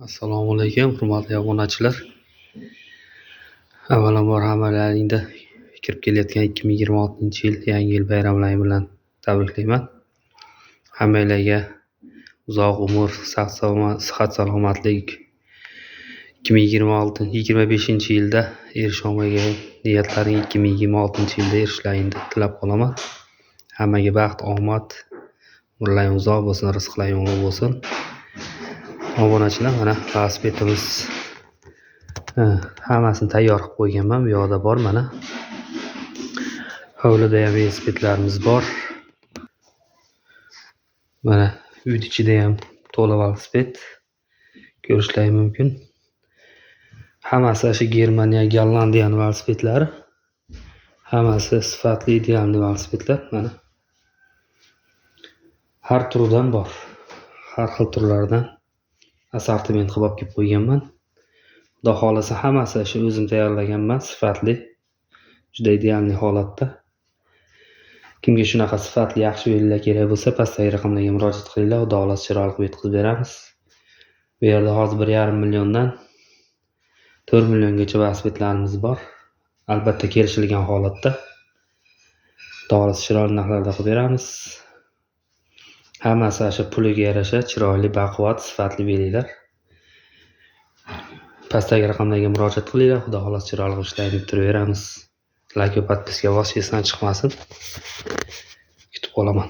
Assalomu alaykum, hurmatli obunachilar. Avvalambor hammalaringni kirib kelayotgan 2026-yil yangi yil bayramlari bilan tabriklayman. Hammanglarga uzoq umr, sihat salomatlik 2025-yilda erisholmagan niyatlaring 2026-yilda erishlaringni tilab qolaman. Hammaga baxt, omad, umrlaring uzoq bo'lsin, rizqlaring ulug' bo'lsin. Obunachilar, mana velosipedimiz hammasini tayyor qilib qo'yganman. Bu yoqda bor, mana. Hovlida ham velosipedlarimiz bor. Mana uy ichida ham to'la velosiped ko'rishlaring mumkin. Hammasi shu Germaniya, Gollandiya velosipedlari. Hammasi sifatli, idealniy velosipedlar, mana. Har turdan bor. Har xil turlardan assortiment qilib kelib qo'yganman. Xudo xolasa hammasi shu o'zim tayyorlaganman, sifatli, juda idealniy holatda. Kimga shunaqa sifatli yaxshi vellar kerak bo'lsa, pastdagi raqamlarga murojaat qilinglar. Xudo xolasa chiroyli qilib yetkazib beramiz. Bu yerda hozir 1,5 milliondan 4 milliongacha velosipedlarimiz bor. Albatta kelishilgan holatda. Xudo xolasa chiroyli narxlarda qilib beramiz. Hammasi shu puliga yarasha chiroyli, baquvvat, sifatli vellar. Pastdagi raqamlarga murojaat qilinglar. Xudo xolasa chiroyli ishlarini bitiraveramiz. Like va podpiska vositasidan chiqmasin. Kutib qolaman.